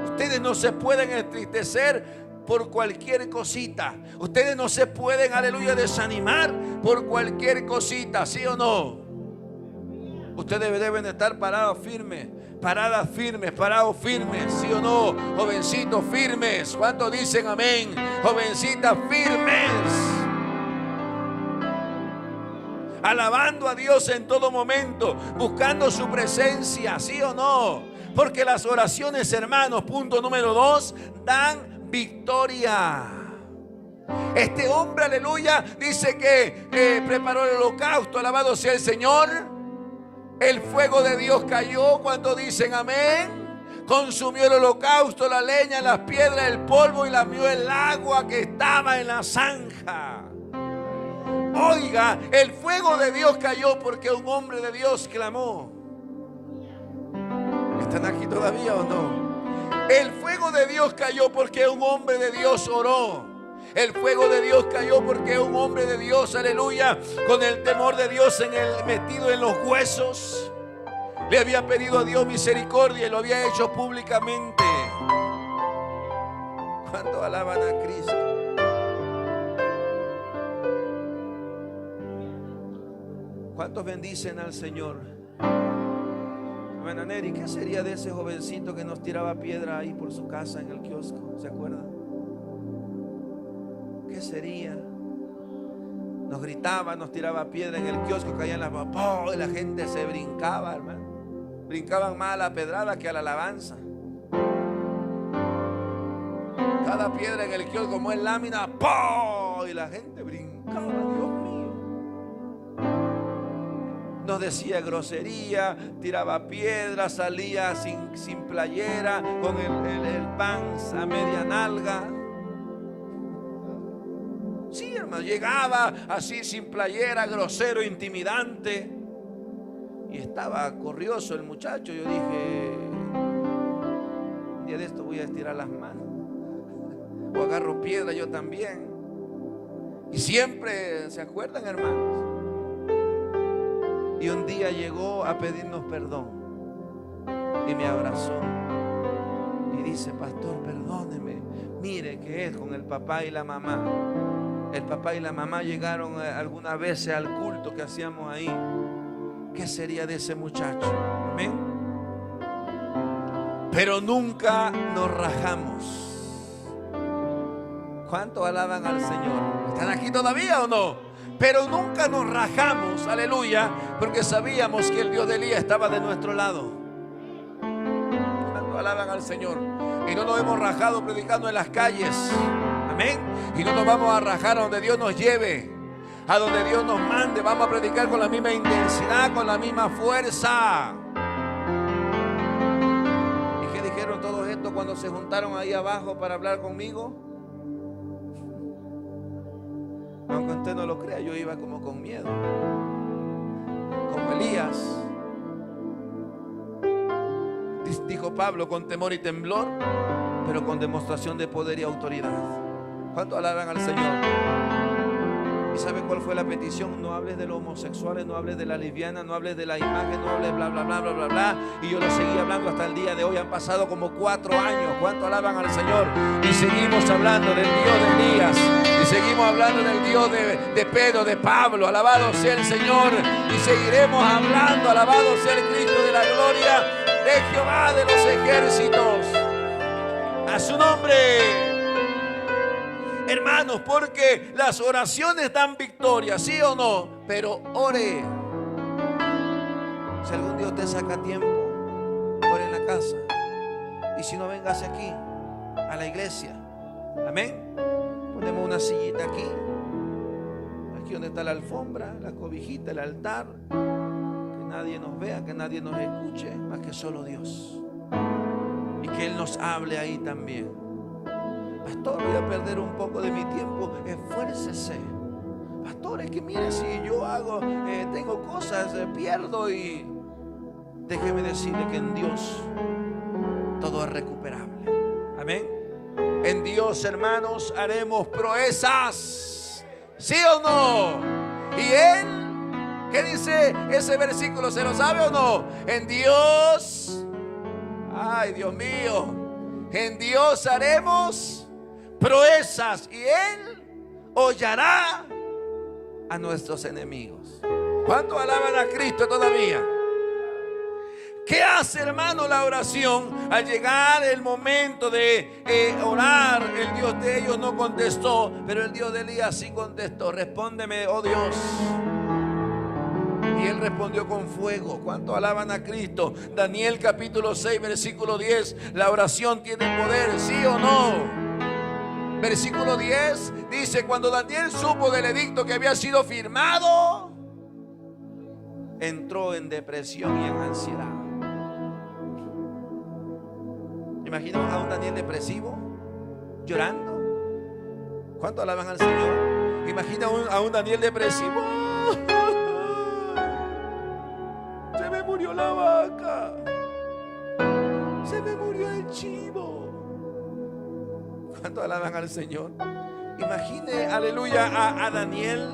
Ustedes no se pueden entristecer por cualquier cosita. Ustedes no se pueden, aleluya, desanimar por cualquier cosita. ¿Sí o no? Ustedes deben estar parados firmes, paradas firmes, parados firmes. ¿Sí o no? Jovencitos firmes. ¿Cuántos dicen amén? Jovencitas firmes, alabando a Dios en todo momento, buscando su presencia. ¿Sí o no? Porque las oraciones, hermanos, punto número 2, dan victoria. Este hombre, aleluya, dice que preparó el holocausto. Alabado sea el Señor. El fuego de Dios cayó. Cuando dicen amén. Consumió el holocausto, la leña, las piedras, el polvo, y lamió el agua que estaba en la zanja. Oiga, el fuego de Dios cayó porque un hombre de Dios clamó. ¿Están aquí todavía o no? El fuego de Dios cayó porque un hombre de Dios oró. El fuego de Dios cayó porque un hombre de Dios, aleluya, con el temor de Dios metido en los huesos, le había pedido a Dios misericordia y lo había hecho públicamente. ¿Cuánto alaban a Cristo? ¿Cuántos bendicen al Señor? Hermana Neri, ¿qué sería de ese jovencito que nos tiraba piedra ahí por su casa en el kiosco? ¿Se acuerdan? ¿Qué sería? Nos gritaba, nos tiraba piedra en el kiosco, caían las papas y la gente se brincaba, hermano. Brincaban más a la pedrada que a la alabanza. Cada piedra en el kiosco como es lámina, ¡pum! Y la gente brincaba, Dios mío. Nos decía grosería, tiraba piedras, salía sin playera, con el pants a media nalga. Sí, hermano, llegaba así sin playera, grosero, intimidante. Y estaba corrioso el muchacho. Yo dije, un día de esto voy a estirar las manos. O agarro piedra yo también. Y siempre, ¿se acuerdan, hermanos? Y un día llegó a pedirnos perdón. Y me abrazó. Y dice, pastor, perdóneme. Mire que es con el papá y la mamá. El papá y la mamá llegaron algunas veces al culto que hacíamos ahí. ¿Qué sería de ese muchacho? Amén. Pero nunca nos rajamos. ¿Cuántos alaban al Señor? ¿Están aquí todavía o no? Pero nunca nos rajamos, aleluya, porque sabíamos que el Dios de Elías estaba de nuestro lado. ¿Cuántos alaban al Señor? Y no nos hemos rajado predicando en las calles. Amén. Y no nos vamos a rajar a donde Dios nos lleve, a donde Dios nos mande. Vamos a predicar con la misma intensidad, con la misma fuerza. ¿Y qué dijeron todos estos cuando se juntaron ahí abajo para hablar conmigo? Aunque usted no lo crea, yo iba como con miedo, como Elías. Dijo Pablo, con temor y temblor, pero con demostración de poder y autoridad. ¿Cuánto alaban al Señor? ¿Y sabe cuál fue la petición? No hables de los homosexuales, no hables de la lesbiana, no hables de la imagen, no hables bla, bla, bla, bla, bla, bla. Y yo lo seguí hablando hasta el día de hoy. Han pasado como 4 años. ¿Cuánto alaban al Señor? Y seguimos hablando del Dios de Elías. Y seguimos hablando del Dios de Pedro, de Pablo. Alabado sea el Señor. Y seguiremos hablando. Alabado sea el Cristo de la gloria, de Jehová de los ejércitos. A su nombre. Hermanos, porque las oraciones dan victoria, ¿sí o no? Pero ore. Si algún día usted saca tiempo, ore en la casa. Y si no, véngase aquí, a la iglesia. Amén. Ponemos una sillita aquí. Aquí donde está la alfombra, la cobijita, el altar. Que nadie nos vea, que nadie nos escuche, más que solo Dios. Y que Él nos hable ahí también. Pastor, voy a perder un poco de mi tiempo. Esfuércese. Pastor, es que mire, si yo tengo cosas, pierdo. Y déjeme decirle que en Dios todo es recuperable. Amén. En Dios, hermanos, haremos proezas. ¿Sí o no? Y Él, ¿qué dice ese versículo? ¿Se lo sabe o no? En Dios, ay Dios mío, en Dios haremos proezas y Él hollará a nuestros enemigos. ¿Cuántos alaban a Cristo todavía? ¿Qué hace, hermano, la oración? Al llegar el momento de orar, el Dios de ellos no contestó, pero el Dios de Elías sí contestó. Respóndeme, oh Dios. Y Él respondió con fuego. ¿Cuántos alaban a Cristo? Daniel capítulo 6 versículo 10. La oración tiene poder, ¿sí o no? Versículo 10 dice: cuando Daniel supo del edicto que había sido firmado, entró en depresión y en ansiedad. Imaginamos a un Daniel depresivo, llorando. ¿Cuánto alaban al Señor? Imagina a un Daniel depresivo. Se me murió la vaca. Se me murió el chivo. ¿Cuánto alaban al Señor? Imagine, aleluya, a Daniel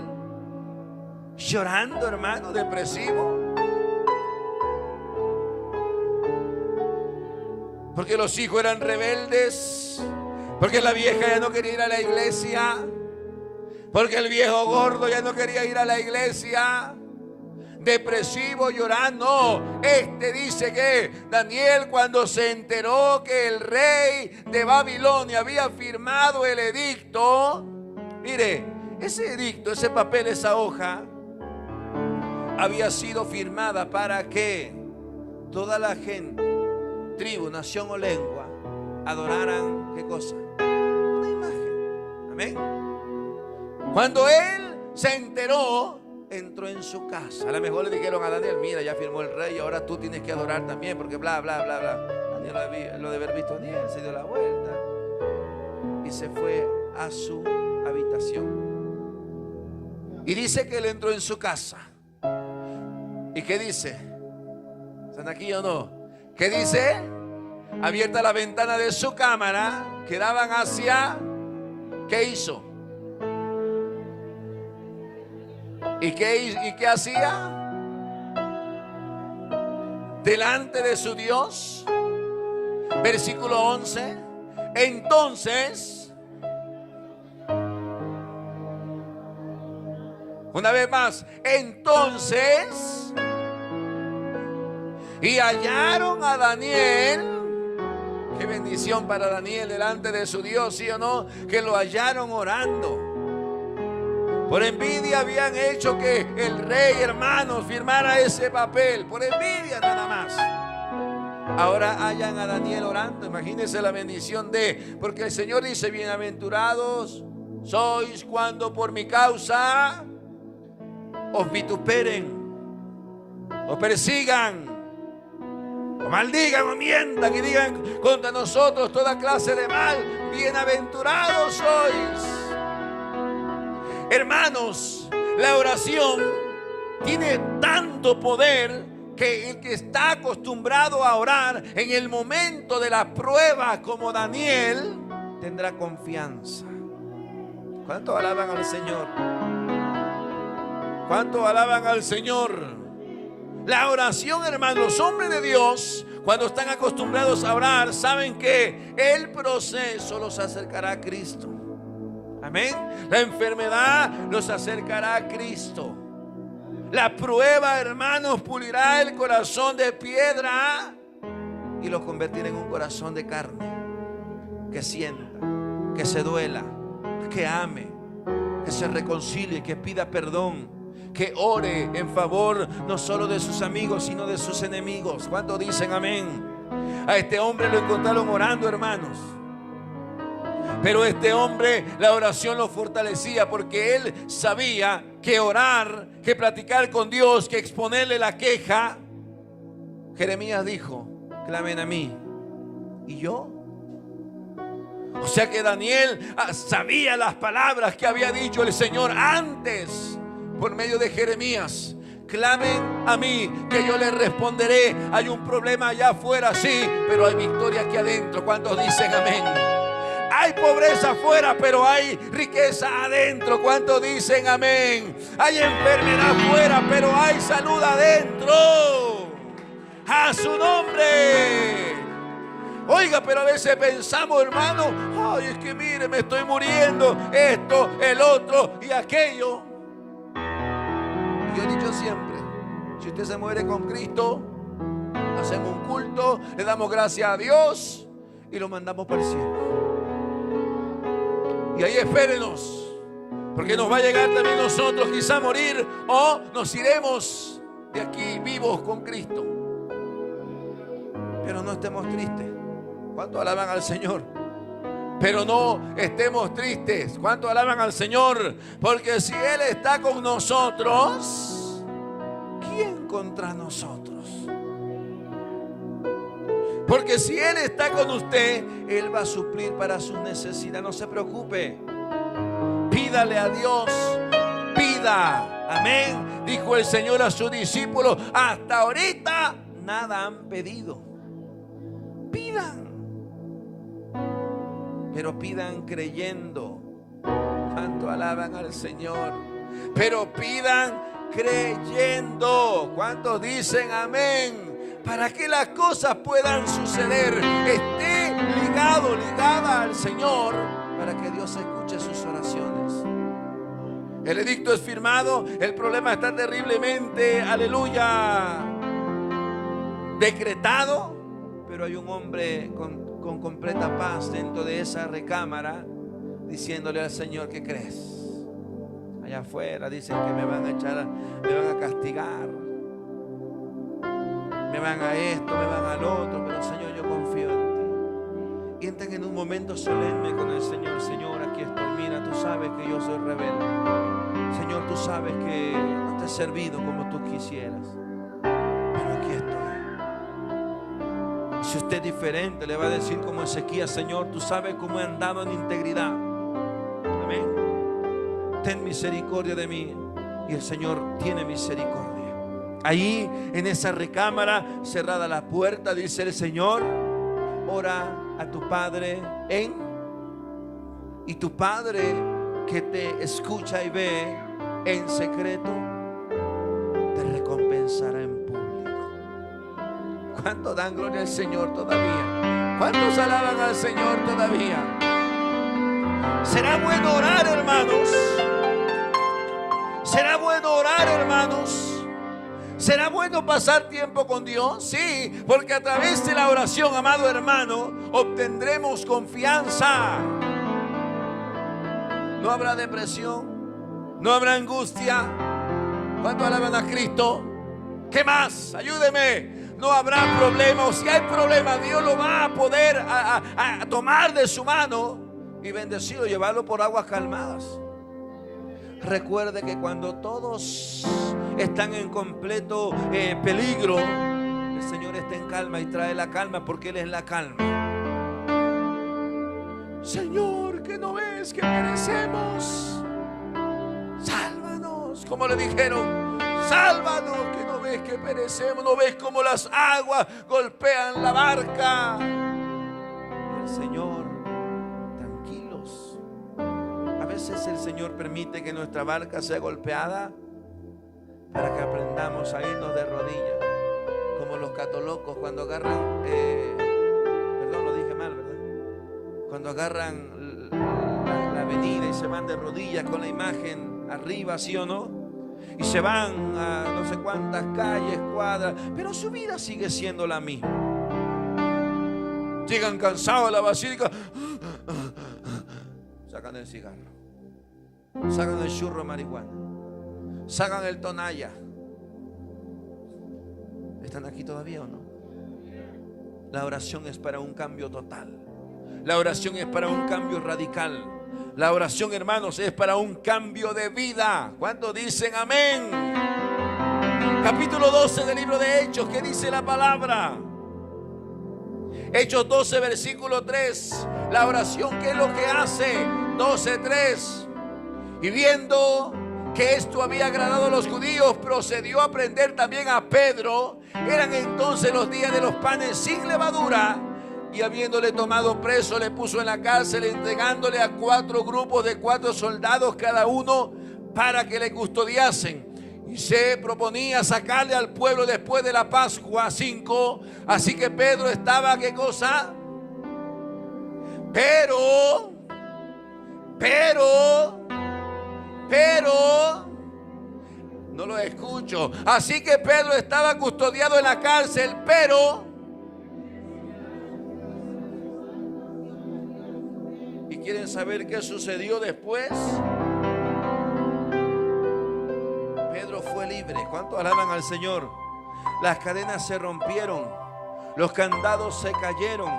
llorando, hermano, depresivo. Porque los hijos eran rebeldes, porque la vieja ya no quería ir a la iglesia, porque el viejo gordo ya no quería ir a la iglesia. Depresivo, llorando. Dice que Daniel, cuando se enteró que el rey de Babilonia había firmado el edicto, mire, ese edicto, ese papel, esa hoja había sido firmada para que toda la gente, tribu, nación o lengua adoraran, ¿qué cosa? Una imagen. Amén. Cuando él se enteró, entró en su casa. A lo mejor le dijeron a Daniel: mira, ya firmó el rey, ahora tú tienes que adorar también, porque bla, bla, bla, bla. Daniel lo de haber visto a Daniel, se dio la vuelta y se fue a su habitación. Y dice que él entró en su casa. ¿Y qué dice? ¿Están aquí o no? ¿Qué dice? Abierta la ventana de su cámara, que daban hacia... ¿Qué hizo? ¿Y qué hacía? Delante de su Dios. Versículo 11. Entonces, una vez más, entonces, y hallaron a Daniel. Qué bendición para Daniel delante de su Dios, ¿sí o no? Que lo hallaron orando. Por envidia habían hecho que el rey, hermanos, firmara ese papel. Por envidia nada más. Ahora hallan a Daniel orando. Imagínense la bendición porque el Señor dice: bienaventurados sois cuando por mi causa os vituperen, os persigan, o maldigan, o mientan y digan contra nosotros toda clase de mal. Bienaventurados sois. Hermanos, la oración tiene tanto poder que el que está acostumbrado a orar en el momento de la prueba, como Daniel, tendrá confianza. ¿Cuánto alaban al Señor? ¿Cuánto alaban al Señor? La oración, hermanos, los hombres de Dios, cuando están acostumbrados a orar, saben que el proceso los acercará a Cristo. Amén. La enfermedad los acercará a Cristo. La prueba, hermanos, pulirá el corazón de piedra y lo convertirá en un corazón de carne, que sienta, que se duela, que ame, que se reconcilie, que pida perdón, que ore en favor no solo de sus amigos, sino de sus enemigos. ¿Cuántos dicen amén? A este hombre lo encontraron orando, hermanos. Pero este hombre, la oración lo fortalecía, porque él sabía que orar, que platicar con Dios, que exponerle la queja. Jeremías dijo: clamen a mí y yo. O sea que Daniel sabía las palabras que había dicho el Señor antes por medio de Jeremías. Clamen a mí, que yo les responderé. Hay un problema allá afuera, sí, pero hay victoria aquí adentro. ¿Cuántos dicen amén? Hay pobreza afuera, pero hay riqueza adentro. ¿Cuántos dicen amén? Hay enfermedad afuera, pero hay salud adentro. A su nombre. Oiga, pero a veces pensamos, hermano: ay, es que mire, me estoy muriendo, esto, el otro y aquello. Y yo he dicho siempre: si usted se muere con Cristo, hacemos un culto, le damos gracias a Dios y lo mandamos para el cielo. Y ahí espérenos, porque nos va a llegar también nosotros quizá morir, o nos iremos de aquí vivos con Cristo. Pero no estemos tristes. ¿Cuánto alaban al Señor? Pero no estemos tristes. ¿Cuánto alaban al Señor? Porque si Él está con nosotros, ¿quién contra nosotros? Porque si Él está con usted, Él va a suplir para sus necesidades. No se preocupe. Pídale a Dios. Pida. Amén. Dijo el Señor a sus discípulos: hasta ahorita nada han pedido. Pidan. Pero pidan creyendo ¿Cuánto alaban al Señor? Pero pidan creyendo. ¿Cuántos dicen amén? Para que las cosas puedan suceder, esté ligada al Señor, para que Dios escuche sus oraciones. El edicto es firmado, el problema está terriblemente, aleluya, decretado, pero hay un hombre con completa paz dentro de esa recámara, diciéndole al Señor: ¿qué crees? Allá afuera dicen que me van a echar, me van a castigar, me van a esto, me van al otro, pero Señor, yo confío en ti. Y entran en un momento solemne con el Señor: Señor, aquí estoy, mira, tú sabes que yo soy rebelde. Señor, tú sabes que no te he servido como tú quisieras, pero aquí estoy. Si usted es diferente, le va a decir como Ezequías: Señor, tú sabes cómo he andado en integridad. Amén. Ten misericordia de mí. Y el Señor tiene misericordia. Ahí en esa recámara, cerrada la puerta, dice el Señor: ora a tu Padre y tu Padre que te escucha y ve en secreto te recompensará en público. ¿Cuántos dan gloria al Señor todavía? ¿Cuántos alaban al Señor todavía? ¿Será bueno orar, hermanos? ¿Será bueno orar, hermanos? ¿Será bueno pasar tiempo con Dios? Sí, porque a través de la oración, amado hermano, obtendremos confianza. No habrá depresión, no habrá angustia. ¿Cuánto alaban a Cristo? ¿Qué más? Ayúdeme. No habrá problemas. Si hay problemas, Dios lo va a poder a tomar de su mano y bendecirlo, llevarlo por aguas calmadas. Recuerde que cuando todos están en completo peligro, el Señor está en calma y trae la calma, porque Él es la calma. Señor, ¿que no ves que perecemos? Sálvanos, como le dijeron: sálvanos, que no ves que perecemos. ¿No ves cómo las aguas golpean la barca? El Señor, tranquilos. A veces el Señor permite que nuestra barca sea golpeada para que aprendamos a irnos de rodillas, como los catolocos cuando agarran perdón, lo dije mal, ¿verdad? Cuando agarran la avenida y se van de rodillas con la imagen arriba, ¿sí o no? Y se van a no sé cuántas calles, cuadras, pero su vida sigue siendo la misma. Llegan cansados a la basílica, sacan el cigarro, sacan el churro de marihuana, sacan el tonalla. ¿Están aquí todavía o no? La oración es para un cambio total. La oración es para un cambio radical. La oración, hermanos, es para un cambio de vida. ¿Cuántos dicen amén? Capítulo 12 del libro de Hechos, ¿qué dice la palabra? Hechos 12, versículo 3. La oración, ¿qué es lo que hace? 12:3. Y viendo que esto había agradado a los judíos, procedió a prender también a Pedro. Eran entonces los días de los panes sin levadura. Y habiéndole tomado preso, le puso en la cárcel, entregándole a 4 grupos de 4 soldados cada uno, para que le custodiasen. Y se proponía sacarle al pueblo después de la Pascua 5. Así que Pedro estaba, ¿qué cosa? Pero no lo escucho. Así que Pedro estaba custodiado en la cárcel, pero... ¿Y quieren saber qué sucedió después? Pedro fue libre. ¿Cuántos alaban al Señor? Las cadenas se rompieron, los candados se cayeron.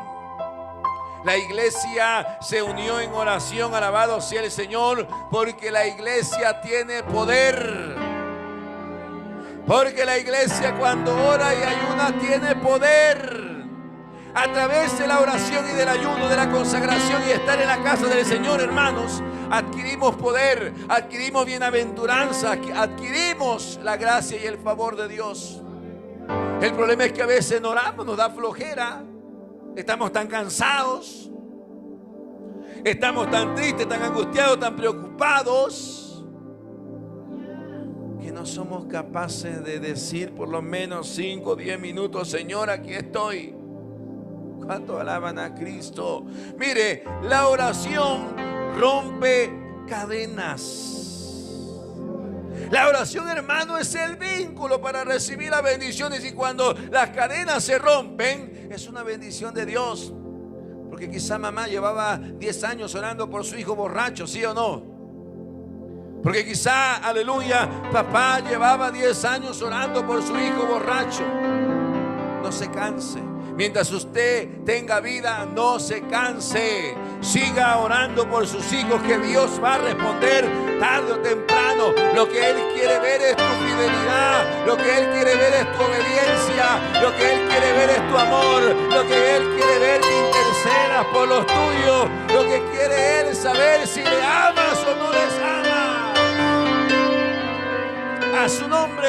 La iglesia se unió en oración. Alabado sea el Señor, porque la iglesia tiene poder. Porque la iglesia, cuando ora y ayuna, tiene poder. A través de la oración y del ayuno, de la consagración y estar en la casa del Señor, hermanos, adquirimos poder, adquirimos bienaventuranza, adquirimos la gracia y el favor de Dios. El problema es que a veces no oramos, nos da flojera, estamos tan cansados. Estamos tan tristes, tan angustiados, tan preocupados, que no somos capaces de decir por lo menos 5 o 10 minutos: Señor, aquí estoy. ¿Cuántos alaban a Cristo? Mire, la oración rompe cadenas. La oración, hermano, es el vínculo para recibir las bendiciones. Y cuando las cadenas se rompen, es una bendición de Dios. Porque quizá mamá llevaba 10 años orando por su hijo borracho, ¿sí o no? Porque quizá, aleluya, papá llevaba 10 años orando por su hijo borracho. No se canse. Mientras usted tenga vida, no se canse. Siga orando por sus hijos, que Dios va a responder tarde o temprano. Lo que Él quiere ver es tu fidelidad. Lo que Él quiere ver es tu obediencia. Lo que Él quiere ver es tu amor. Lo que Él quiere ver que intercedas por los tuyos. Lo que quiere Él es saber si le amas o no les amas. A su nombre.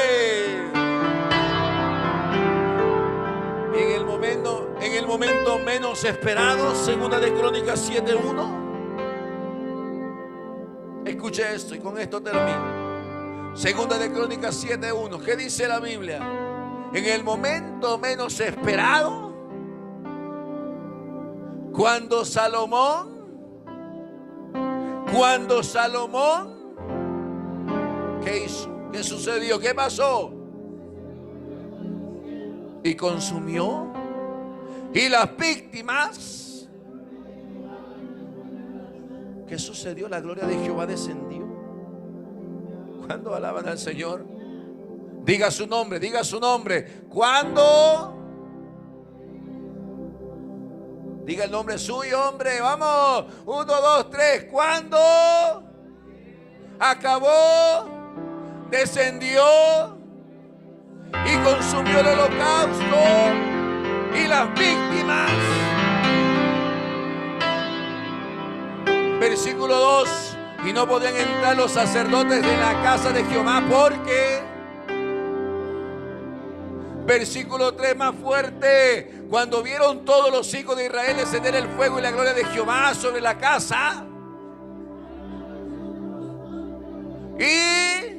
En el momento menos esperado, segunda de Crónicas 7:1. Escuche esto y con esto termino. Segunda de Crónicas 7:1. ¿Qué dice la Biblia? En el momento menos esperado, cuando Salomón, ¿qué hizo? ¿Qué sucedió? ¿Qué pasó? Y consumió. Y las víctimas. ¿Qué sucedió? La gloria de Jehová descendió. ¿Cuándo alaban al Señor? Diga su nombre, diga su nombre. ¿Cuándo? Diga el nombre suyo, hombre. Vamos. 1, 2, 3. ¿Cuándo? Acabó. Descendió. Y consumió el holocausto y las víctimas. Versículo 2. Y no podían entrar los sacerdotes de la casa de Jehová porque. Versículo 3 más fuerte. Cuando vieron todos los hijos de Israel descender el fuego y la gloria de Jehová sobre la casa. Y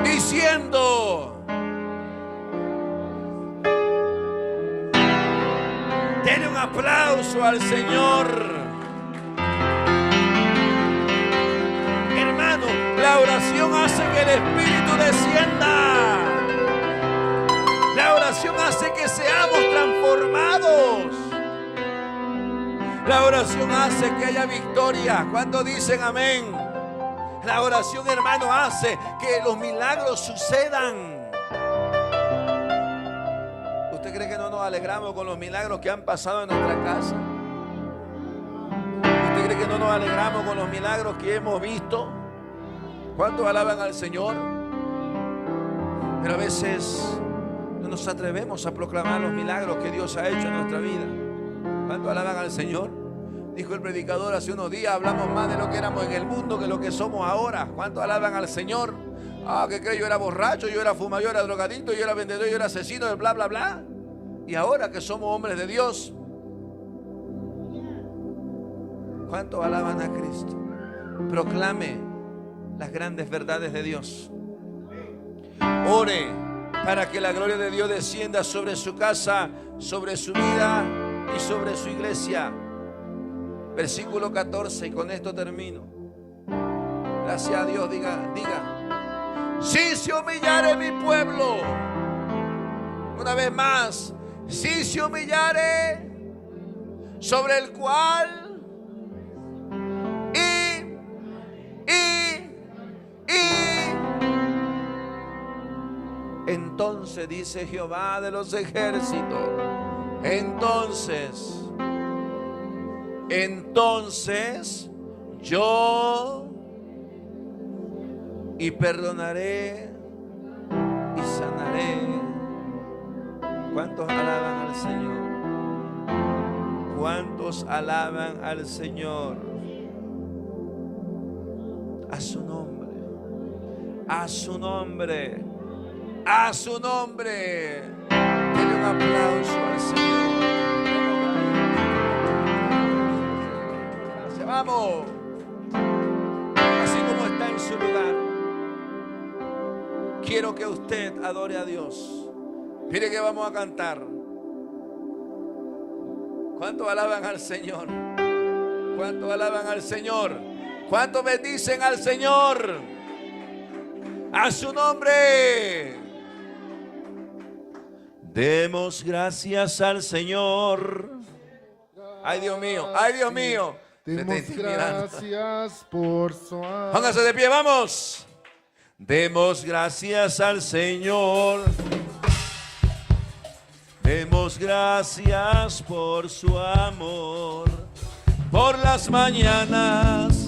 diciendo: denle un aplauso al Señor. Hermano, la oración hace que el Espíritu descienda. La oración hace que seamos transformados. La oración hace que haya victoria. ¿Cuántos dicen amén? La oración, hermano, hace que los milagros sucedan. ¿Usted cree que no nos alegramos con los milagros que han pasado en nuestra casa? ¿Usted cree que no nos alegramos con los milagros que hemos visto? ¿Cuántos alaban al Señor? Pero a veces no nos atrevemos a proclamar los milagros que Dios ha hecho en nuestra vida. ¿Cuántos alaban al Señor? Dijo el predicador hace unos días: hablamos más de lo que éramos en el mundo que lo que somos ahora. ¿Cuántos alaban al Señor? ¿Qué cree? Yo era borracho, yo era fumador, yo era drogadicto, yo era vendedor, yo era asesino, bla, bla, bla. Y ahora que somos hombres de Dios, ¿cuántos alaban a Cristo? Proclame las grandes verdades de Dios. Ore para que la gloria de Dios descienda sobre su casa, sobre su vida y sobre su iglesia. Versículo 14, y con esto termino. Gracias a Dios. Diga: si se humillare mi pueblo. Una vez más: si se humillare, sobre el cual entonces dice Jehová de los ejércitos, entonces yo y perdonaré y sanaré. ¿Cuántos alaban al Señor? ¿Cuántos alaban al Señor? A su nombre, a su nombre, a su nombre. Denle un aplauso al Señor. Vamos. Así como está en su lugar, quiero que usted adore a Dios. Mire que vamos a cantar. ¿Cuántos alaban al Señor? ¿Cuántos alaban al Señor? ¿Cuántos bendicen al Señor? A su nombre. Demos gracias al Señor. Ay, Dios mío, ay, Dios mío. Demos gracias por su amor. Póngase de pie, vamos. Demos gracias al Señor. Demos gracias por su amor. Por las mañanas